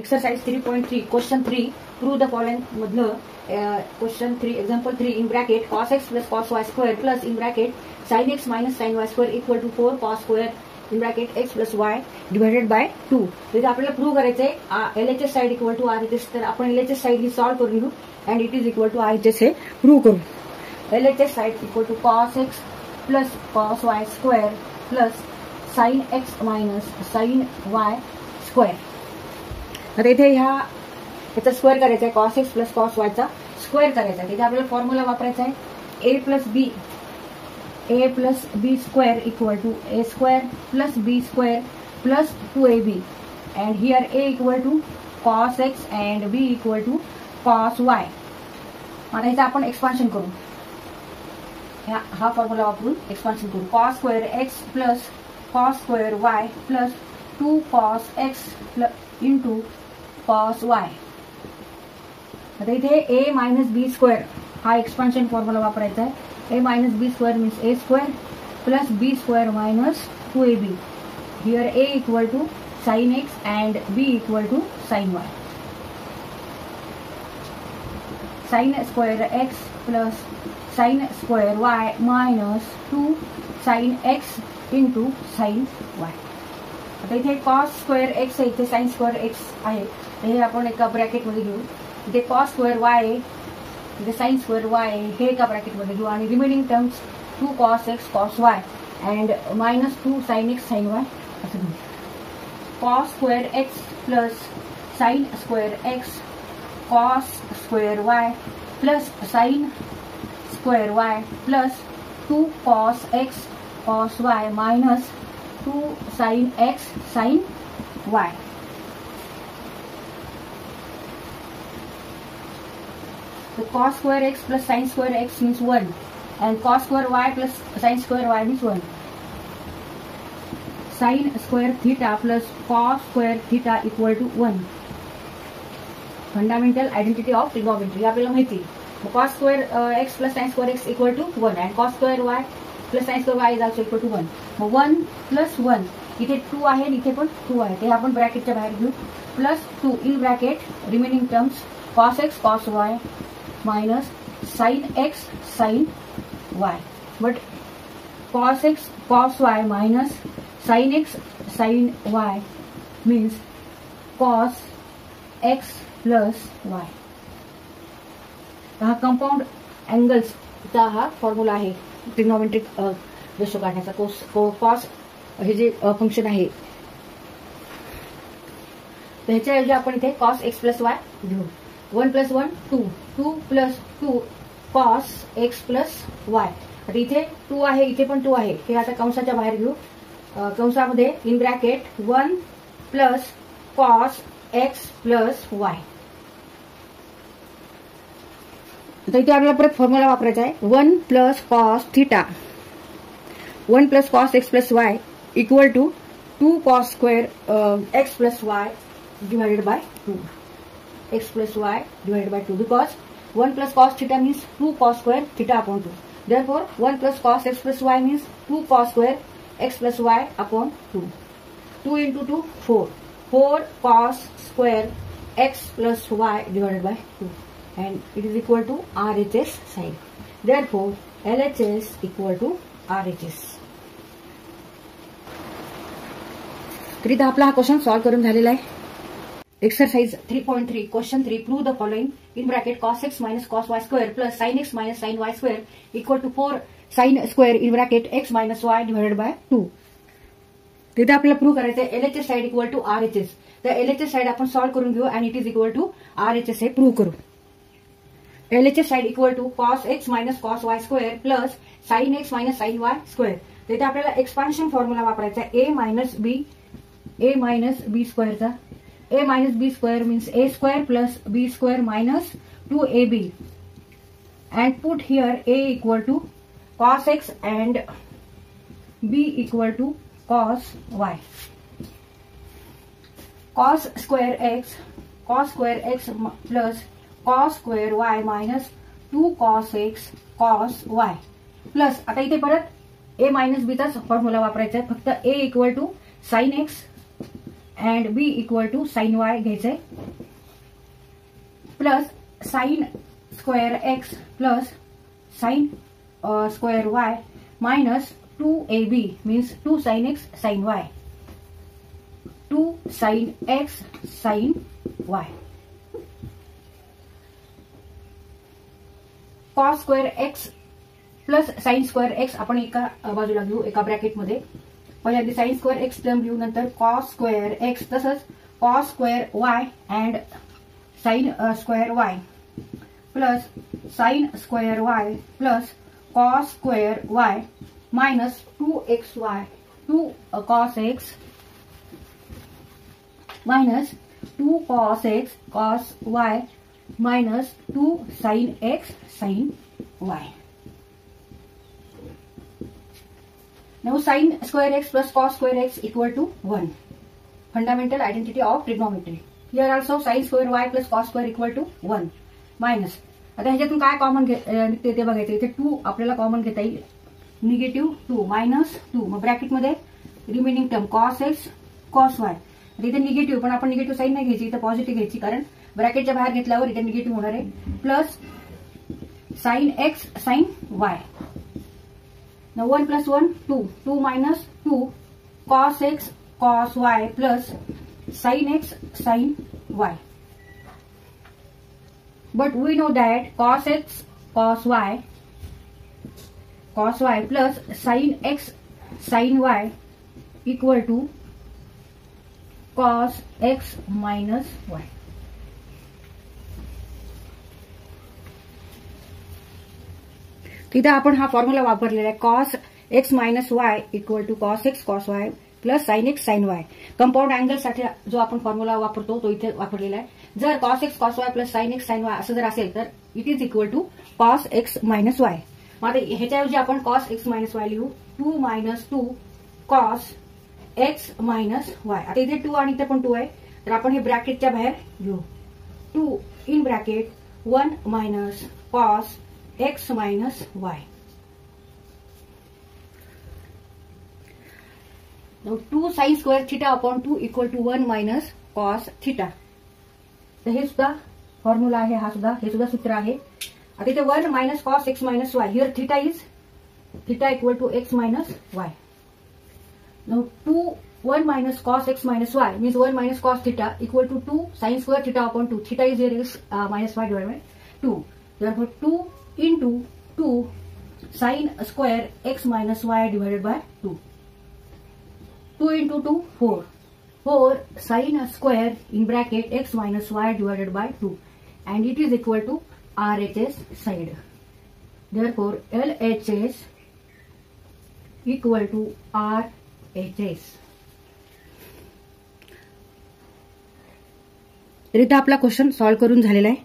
Exercise 3.3 question 3 prove the following मधलं question 3 example 3 in bracket cos x plus cos y square plus in bracket sin x minus sin y square equal to 4 cos square in bracket x plus y divided by 2. तर आपल्याला prove करायचंय LHS side equal to RHS. तर आपण LHS side ही solve करून घेऊ and it is equal to RHS हे prove करू. LHS side equal to cos x plus cos y square plus sin x minus sin y square. आता इथे याचा स्क्वेअर करायचा आहे cos x plus cos y चा स्क्वेअर करायचा आहे. तिथे आपल्याला फॉर्म्युला वापरायचा आहे a plus b square equal to a square plus b square plus 2ab and here a equal to cos x and b equal to cos y. आता इथे आपण एक्सपान्शन करू. हा फॉर्म्युला वापरून एक्सपान्शन करू. cos square x plus cos square y plus 2 cos x into cos y. आता इथे a minus b square हा एक्सपान्शन फॉर्म्युला वापरायचा आहे. a minus b square means a square plus b square minus 2ab. Here a equal to sine x and b equal to sine y. Sine square x plus sine square y minus 2 sine x into sine y. आता इथे cos square x आहे, इथे sign square x आहे. हे आपण एका ब्रॅकेटमध्ये घेऊ. इथे cos स्क्वेअर y आहे, इथे साइन स्क्वेअर y आहे. हे एका ब्रॅकेटमध्ये घेऊ आणि remaining terms 2 cos x cos y and minus 2 sin x sin y असं घेऊ. cos square x plus sine square x cos square y plus sine square y plus 2 cos x cos y minus 2 sin x sin y. So cos square x plus sin square x means 1 and cos square y plus sin square y means 1. Sin square theta plus cos square theta equal to 1. Fundamental identity of trigonometry आपल्याला माहिती. cos square x plus sin square x equal to 1 and cos square y plus sin square y is also equal to 1. 1 plus 1 इथे 2 आहे आणि इथे पण 2 आहे. ते आपण ब्रॅकेटच्या बाहेर घेऊ. Plus 2 in bracket remaining terms cos x cos y minus sin x sin y. But cos x cos y minus sin x sin y means cos x plus y. हा कंपाउंड अँगल्सचा हा फॉर्म्युला आहे trigonometric ratio काढण्याचा. Cos हे जे function आहे तर ह्याच्याऐवजी आपण इथे cos x प्लस y घेऊ. 1 plus 1 2 2 plus 2 cos x plus y. आता इथे 2 आहे, इथे पण 2 आहे. हे आता कंसाच्या बाहेर घेऊ. कंसामध्ये in bracket 1 plus cos x plus y. आता इथे आपल्याला परत फॉर्म्युला वापरायचा आहे. 1 plus cos theta 1 plus cos x plus y equal to 2 cos square x plus y divided by 2. x plus y divided by 2 because 1 plus cos theta means 2 cos square theta upon 2. Therefore 1 plus cos x plus y means 2 cos square x plus y upon 2. 2 into 2 4. 4 cos square x plus y divided by 2 and it is equal to RHS side. Therefore LHS equal to RHS. तर इथं आपला हा question solve करून झालेला आहे. Exercise 3.3 question 3 prove the following in bracket cos x minus cos y square plus sin x minus sin y square equal to 4 sin square in bracket x minus y divided by 2. तिथे आपल्याला prove करायचं आहे LHS side equal to RHS. तर LHS side आपण solve करून घेऊ आणि it is equal to RHS हे प्रूव्ह करू. LHS side equal to cos x minus cos y square plus sin x minus sin y square. तिथे आपल्याला expansion formula वापरायचा आहे a minus b स्क्वेअरचा. a minus b square means a square plus b square minus 2ab and put here a equal to cos x and b equal to cos y. Cos square x plus cos square y minus 2 cos x cos y plus आता इथे परत a minus b चा formula वापरायचा आहे. फक्त a equal to sin x and B equal to sine Y घ्यायचंय plus sine square X plus sine square Y minus 2ab means 2 sin x sin y 2 sin x sin y cos square X plus sine square x आपण एका बाजूला घेऊ एका ब्रॅकेटमध्ये पहिल्यांदा sign square x term घेऊ नंतर cos square x तसंच cos square Y and sign square Y plus sine square Y plus cos square Y minus 2xy 2 cos x minus 2 cos x cos y minus 2 sin x sin y. Now sin square x plus cos square x equal to 1. Fundamental identity of trigonometry. Here also sin square y plus cos square equal to 1 minus. आता ह्याच्यातून काय common निघते ते बघायचं. इथे 2 आपल्याला common घेता येईल. निगेटिव्ह 2 मायनस 2 मग ब्रॅकेटमध्ये remaining term cos x cos y. इथे निगेटिव्ह पण आपण निगेटिव्ह साईन नाही घ्यायची इथे पॉझिटिव्ह घ्यायची कारण ब्रॅकेटच्या बाहेर घेतल्यावर इथे निगेटिव्ह होणार आहे plus sine x sine y. 1 plus 1 2 2 minus 2 cos x cos y plus sine x sine y. But we know that cos x cos y plus sin x sin y equal to cos x minus y. तिथे आपण हा formula वापरलेला आहे cos x minus y equal to cos x cos y plus sin x sin y. Compound angle साठी जो आपण formula वापरतो तो इथे वापरलेला आहे. जर cos x cos y plus sin x sin y असं जर असेल तर it is equal to cos x minus y. मग आता ह्याच्याऐवजी आपण cos x minus y लिहू 2 minus 2 cos x minus y. आता इथे 2 आणि इथे पण 2 आहे तर आपण हे ब्रॅकेटच्या बाहेर घेऊ 2 in bracket 1 minus cos x minus y. Now 2 sin square theta upon 2 equal to 1 minus cos theta. तर हे सुद्धा फॉर्म्युला आहे हे सुद्धा सूत्र आहे. आता इथे 1 minus cos x minus y. Here theta is theta equal to x minus y. Now 1 minus cos x minus y means 1 minus cos theta equal to 2 sin square theta upon 2. Theta is here is minus y divided by 2. Therefore 2 into 2 sin square x minus y divided by 2. 2 into 2 4. 4 sin square in bracket x minus y divided by 2 and it is equal to RHS side. Therefore LHS equal to RHS. तर इथे आपला question solve करून झालेला आहे.